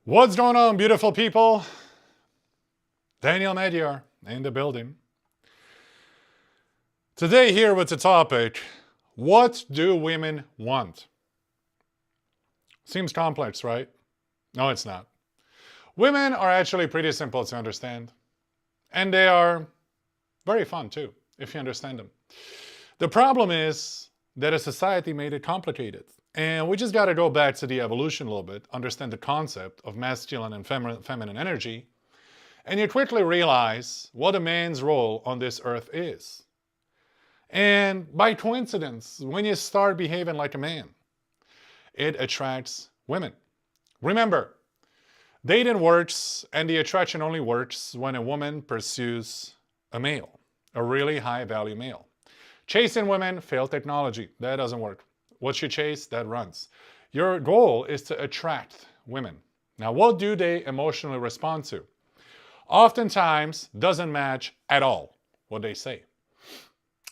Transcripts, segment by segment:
What's going on, beautiful people? Daniel Mediar in the building. Today here with the topic, what do women want? Seems complex, right? No, it's not. Women are actually pretty simple to understand. And they are very fun too, if you understand them. The problem is that a society made it complicated. And we just got to go back to the evolution a little bit, understand the concept of masculine and feminine energy, and you quickly realize what a man's role on this earth is. And by coincidence, when you start behaving like a man, it attracts women. Remember, dating works and the attraction only works when a woman pursues a male, a really high value male. Chasing women, failed technology. That doesn't work. What you chase, that runs. Your goal is to attract women. Now, what do they emotionally respond to? Oftentimes, doesn't match at all what they say,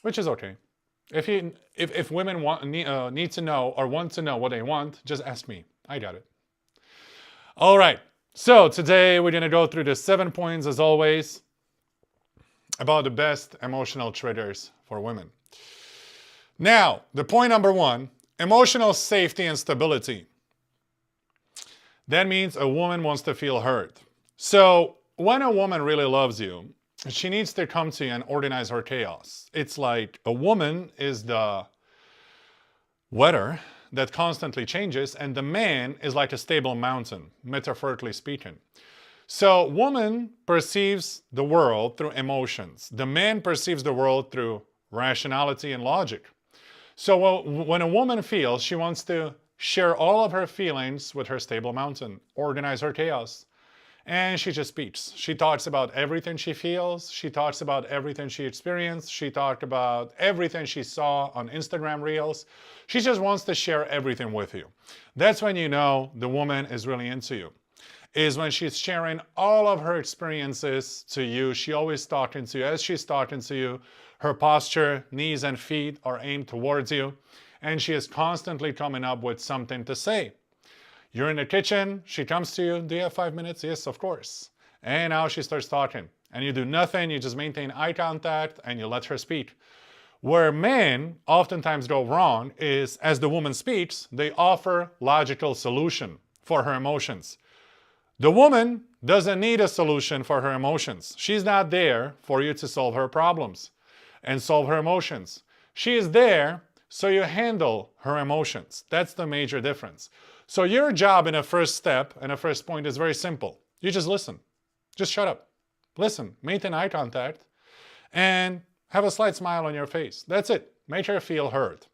which is okay. If women need to know or want to know what they want, just ask me. I got it. All right. So today we're going to go through the 7 points, as always, about the best emotional triggers for women. Now, the point number 1, emotional safety and stability. That means a woman wants to feel heard. So when a woman really loves you, she needs to come to you and organize her chaos. It's like a woman is the weather that constantly changes, and the man is like a stable mountain, metaphorically speaking. So woman perceives the world through emotions. The man perceives the world through rationality and logic. So when a woman feels, she wants to share all of her feelings with her stable mountain, organize her chaos. And she just speaks. She talks about everything she feels. She talks about everything she experienced. She talked about everything she saw on Instagram Reels. She just wants to share everything with you. That's when you know the woman is really into you. Is when she's sharing all of her experiences to you. She always talking to you. As she's talking to you, her posture, knees and feet are aimed towards you. And she is constantly coming up with something to say. You're in the kitchen, she comes to you, do you have 5 minutes? Yes, of course. And now she starts talking. And you do nothing, you just maintain eye contact and you let her speak. Where men oftentimes go wrong is, as the woman speaks, they offer logical solution for her emotions. The woman doesn't need a solution for her emotions. She's not there for you to solve her problems and solve her emotions. She is there so you handle her emotions. That's the major difference. So your job in a first step and a first point is very simple. You just listen. Just shut up. Listen, maintain eye contact, and have a slight smile on your face. That's it. Make her feel heard.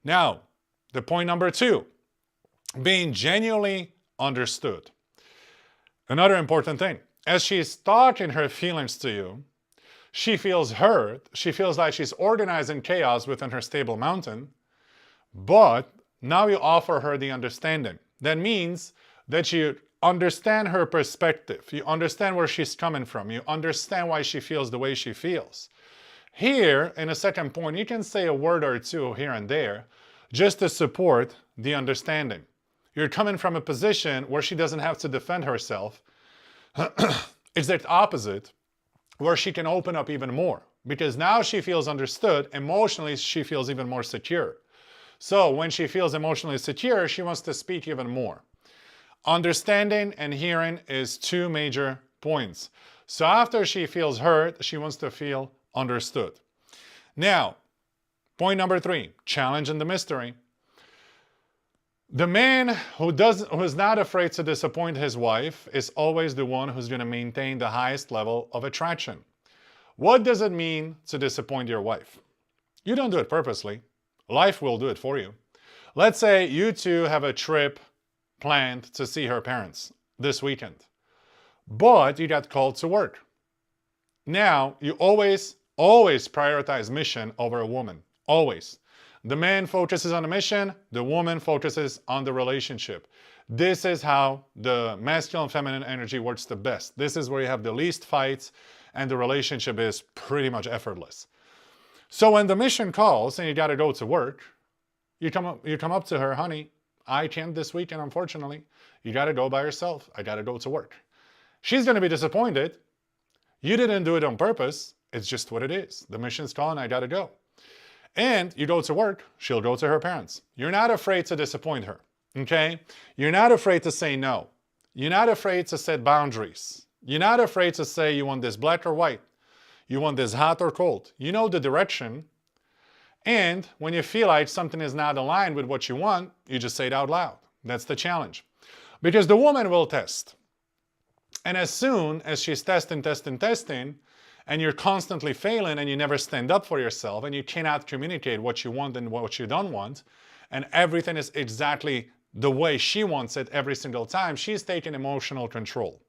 Now, the point number 2, being genuinely understood. Another important thing, as she's talking her feelings to you, she feels heard. She feels like she's organizing chaos within her stable mountain, but now you offer her the understanding. That means that you understand her perspective. You understand where she's coming from. You understand why she feels the way she feels. Here, in a second point, you can say a word or two here and there just to support the understanding. You're coming from a position where she doesn't have to defend herself. It's the opposite, where she can open up even more. Because now she feels understood, emotionally she feels even more secure. So when she feels emotionally secure, she wants to speak even more. Understanding and hearing is 2 major points. So after she feels heard, she wants to feel understood. Now, point number 3, challenge and the mystery. The man who is not afraid to disappoint his wife is always the one who's going to maintain the highest level of attraction. What does it mean to disappoint your wife? You don't do it purposely. Life will do it for you. Let's say you two have a trip planned to see her parents this weekend, but you got called to work. Now, you always prioritize mission over a woman. Always. The man focuses on the mission, the woman focuses on the relationship. This is how the masculine and feminine energy works the best. This is where you have the least fights and the relationship is pretty much effortless. So when the mission calls and you got to go to work, you come up to her, honey, I can't this weekend, unfortunately. You got to go by yourself. I got to go to work. She's going to be disappointed. You didn't do it on purpose. It's just what it is. The mission's calling, I got to go. And you go to work, she'll go to her parents. You're not afraid to disappoint her, okay? You're not afraid to say no. You're not afraid to set boundaries. You're not afraid to say you want this black or white. You want this hot or cold. You know the direction. And when you feel like something is not aligned with what you want, you just say it out loud. That's the challenge. Because the woman will test. And as soon as she's testing, and you're constantly failing and you never stand up for yourself and you cannot communicate what you want and what you don't want, and everything is exactly the way she wants it every single time, she's taking emotional control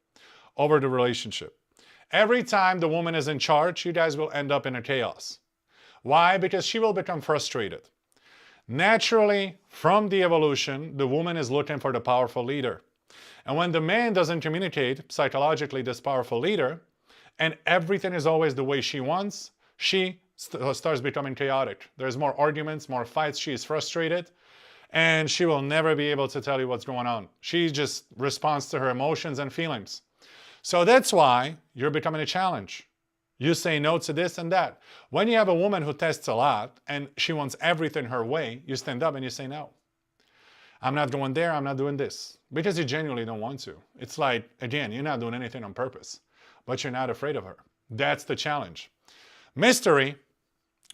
over the relationship. Every time the woman is in charge, you guys will end up in a chaos. Why? Because she will become frustrated. Naturally, from the evolution, the woman is looking for the powerful leader. And when the man doesn't communicate psychologically this powerful leader, and everything is always the way she wants, she starts becoming chaotic. There's more arguments, more fights, she is frustrated, and she will never be able to tell you what's going on. She just responds to her emotions and feelings. So that's why you're becoming a challenge. You say no to this and that. When you have a woman who tests a lot and she wants everything her way, you stand up and you say no. I'm not going there, I'm not doing this. Because you genuinely don't want to. It's like, again, you're not doing anything on purpose, but you're not afraid of her. That's the challenge. Mystery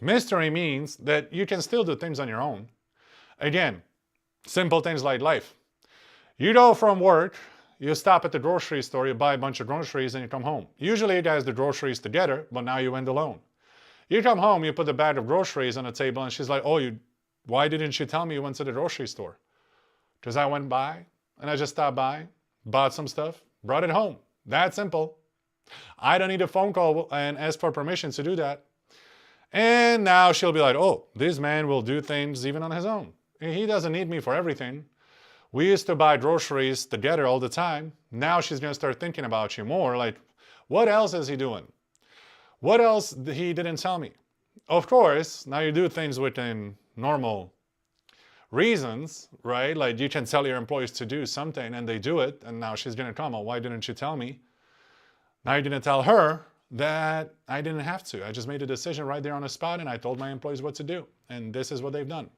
means that you can still do things on your own. Again, simple things like life. You go from work, you stop at the grocery store, you buy a bunch of groceries, and you come home. Usually you guys do groceries together, but now you went alone. You come home, you put a bag of groceries on the table, and she's like, oh, why didn't you tell me you went to the grocery store? Because I went by, and I just stopped by, bought some stuff, brought it home. That simple. I don't need a phone call and ask for permission to do that. And now she'll be like, oh, this man will do things even on his own. He doesn't need me for everything. We used to buy groceries together all the time. Now she's going to start thinking about you more. Like, what else is he doing? What else he didn't tell me? Of course, now you do things within normal reasons, right? Like you can tell your employees to do something and they do it. And now she's going to come, oh, why didn't you tell me? Now you're going to tell her that I didn't have to. I just made a decision right there on the spot and I told my employees what to do. And this is what they've done.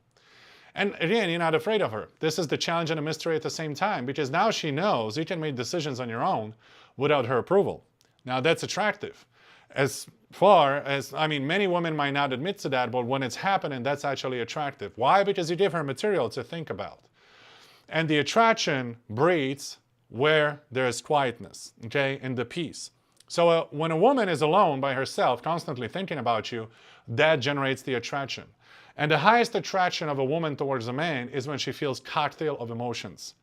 And again, you're not afraid of her. This is the challenge and a mystery at the same time, because now she knows you can make decisions on your own without her approval. Now that's attractive. As far as, I mean, many women might not admit to that, but when it's happening, that's actually attractive. Why? Because you give her material to think about. And the attraction breeds where there's quietness, okay, and the peace. So when a woman is alone by herself, constantly thinking about you, that generates the attraction. And the highest attraction of a woman towards a man is when she feels cocktail of emotions.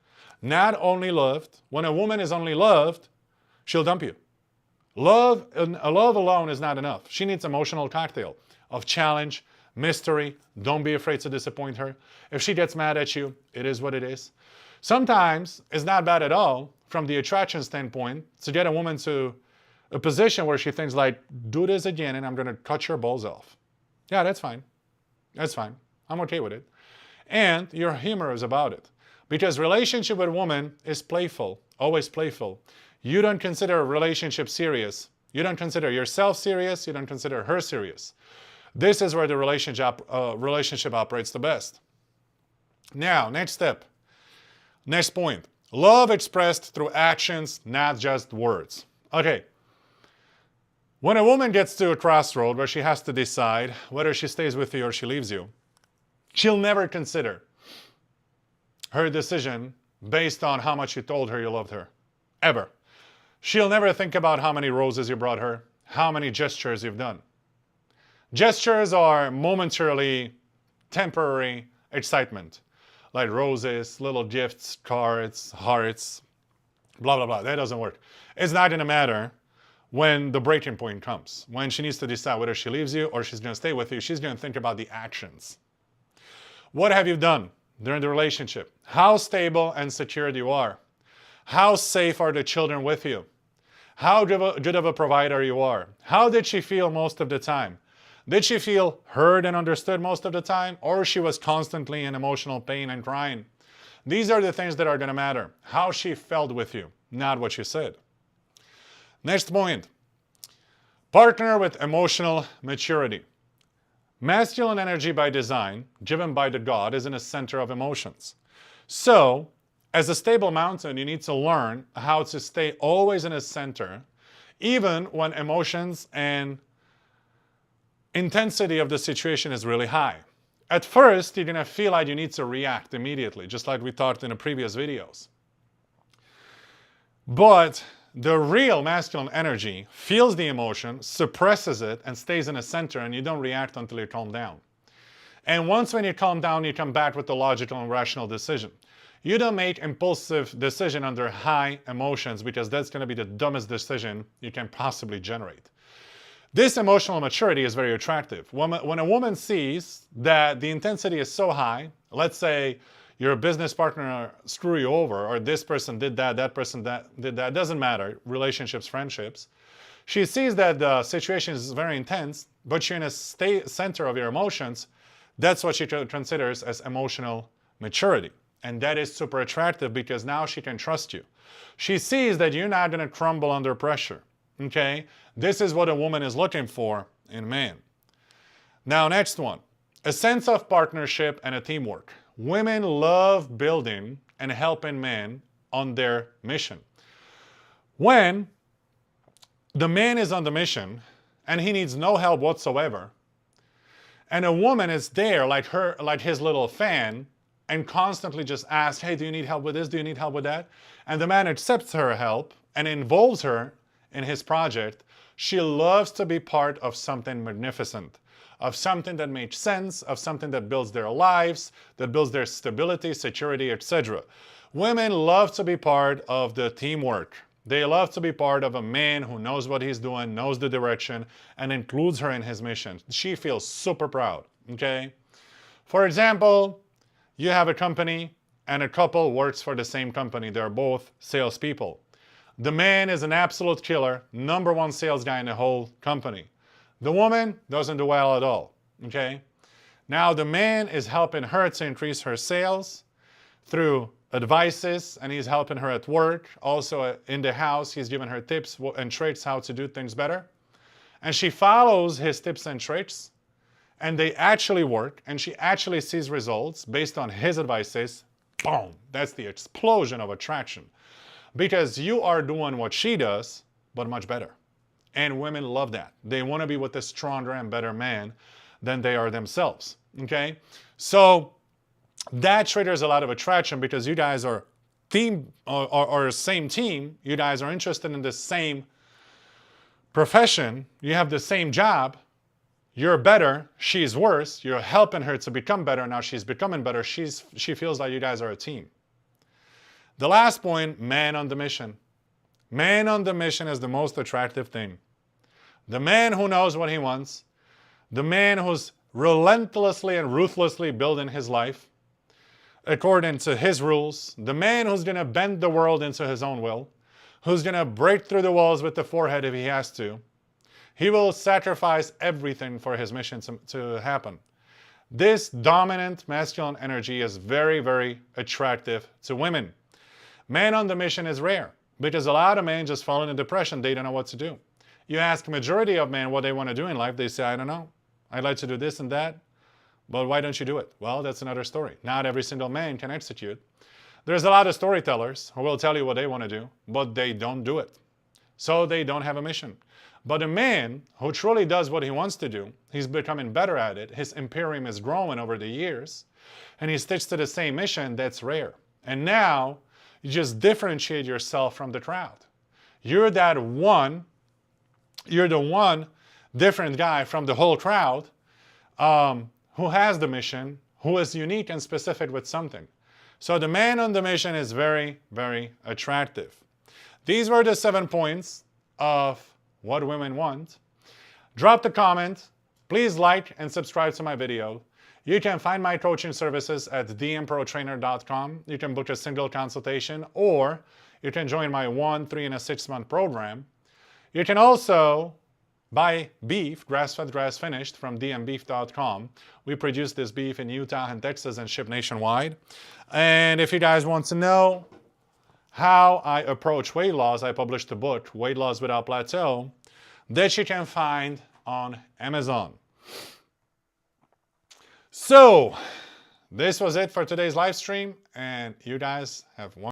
Not only loved. When a woman is only loved, she'll dump you. Love alone is not enough. She needs emotional cocktail of challenge, mystery. Don't be afraid to disappoint her. If she gets mad at you, it is what it is. Sometimes it's not bad at all from the attraction standpoint to get a woman to a position where she thinks like, do this again and I'm going to cut your balls off. Yeah, that's fine. That's fine. I'm okay with it. And you're humorous about it. Because relationship with a woman is playful, always playful. You don't consider a relationship serious. You don't consider yourself serious. You don't consider her serious. This is where the relationship operates the best. Now, next step. Next point. Love expressed through actions, not just words. Okay. When a woman gets to a crossroad where she has to decide whether she stays with you or she leaves you, she'll never consider her decision based on how much you told her you loved her. Ever. She'll never think about how many roses you brought her, how many gestures you've done. Gestures are momentarily temporary excitement, like roses, little gifts, cards, hearts, blah, blah, blah. That doesn't work. It's not going to matter when the breaking point comes. When she needs to decide whether she leaves you or she's going to stay with you, she's going to think about the actions. What have you done during the relationship? How stable and secured you are? How safe are the children with you? How good of a provider you are? How did she feel most of the time? Did she feel heard and understood most of the time? Or she was constantly in emotional pain and crying? These are the things that are going to matter. How she felt with you, not what you said. Next point. Partner with emotional maturity. Masculine energy by design, given by the God, is in the center of emotions. So, as a stable mountain, you need to learn how to stay always in the center, even when emotions and intensity of the situation is really high. At first, you're going to feel like you need to react immediately, just like we talked in the previous videos. But the real masculine energy feels the emotion, suppresses it, and stays in the center, and you don't react until you calm down. And once when you calm down, you come back with the logical and rational decision. You don't make impulsive decision under high emotions, because that's going to be the dumbest decision you can possibly generate. This emotional maturity is very attractive. When a woman sees that the intensity is so high, let's say your business partner screw you over, or this person did that, that person did that, doesn't matter, relationships, friendships. She sees that the situation is very intense, but you're in a center of your emotions. That's what she considers as emotional maturity. And that is super attractive, because now she can trust you. She sees that you're not going to crumble under pressure. Okay? This is what a woman is looking for in a man. Now, next one. A sense of partnership and a teamwork. Women love building and helping men on their mission. When the man is on the mission and he needs no help whatsoever, and a woman is there like his little fan, and constantly just asks, hey, do you need help with this? Do you need help with that? And the man accepts her help and involves her in his project. She loves to be part of something magnificent, of something that makes sense, of something that builds their lives, that builds their stability, security, etc. Women love to be part of the teamwork. They love to be part of a man who knows what he's doing, knows the direction, and includes her in his mission. She feels super proud, okay? For example, you have a company and a couple works for the same company. They're both salespeople. The man is an absolute killer, #1 sales guy in the whole company. The woman doesn't do well at all, okay? Now the man is helping her to increase her sales through advices, and he's helping her at work. Also in the house, he's giving her tips and tricks how to do things better. And she follows his tips and tricks, and they actually work, and she actually sees results based on his advices. Boom! That's the explosion of attraction. Because you are doing what she does, but much better. And women love that. They want to be with a stronger and better man than they are themselves, okay? So that triggers a lot of attraction, because you guys are team or same team. You guys are interested in the same profession. You have the same job. You're better, she's worse. You're helping her to become better. Now she's becoming better. She feels like you guys are a team. The last point, man on the mission. Man on the mission is the most attractive thing. The man who knows what he wants. The man who's relentlessly and ruthlessly building his life according to his rules. The man who's going to bend the world into his own will. Who's going to break through the walls with the forehead if he has to. He will sacrifice everything for his mission to happen. This dominant masculine energy is very, very attractive to women. Man on the mission is rare, because a lot of men just fall into depression. They don't know what to do. You ask majority of men what they want to do in life, they say, I don't know. I'd like to do this and that, but why don't you do it? Well, that's another story. Not every single man can execute. There's a lot of storytellers who will tell you what they want to do, but they don't do it. So they don't have a mission. But a man who truly does what he wants to do, he's becoming better at it, his imperium is growing over the years, and he sticks to the same mission, that's rare. And now, you just differentiate yourself from the crowd. You're the one different guy from the whole crowd who has the mission, who is unique and specific with something. So the man on the mission is very, very attractive. These were the 7 points of what women want. Drop the comment. Please like and subscribe to my video. You can find my coaching services at theemperotrainer.com. You can book a single consultation, or you can join my 1, 3, and a 6-month program. You can also buy beef, grass-fed, grass-finished, from dmbeef.com. We produce this beef in Utah and Texas and ship nationwide. And if you guys want to know how I approach weight loss, I published a book, Weight Loss Without Plateau, that you can find on Amazon. So, this was it for today's live stream, and you guys have one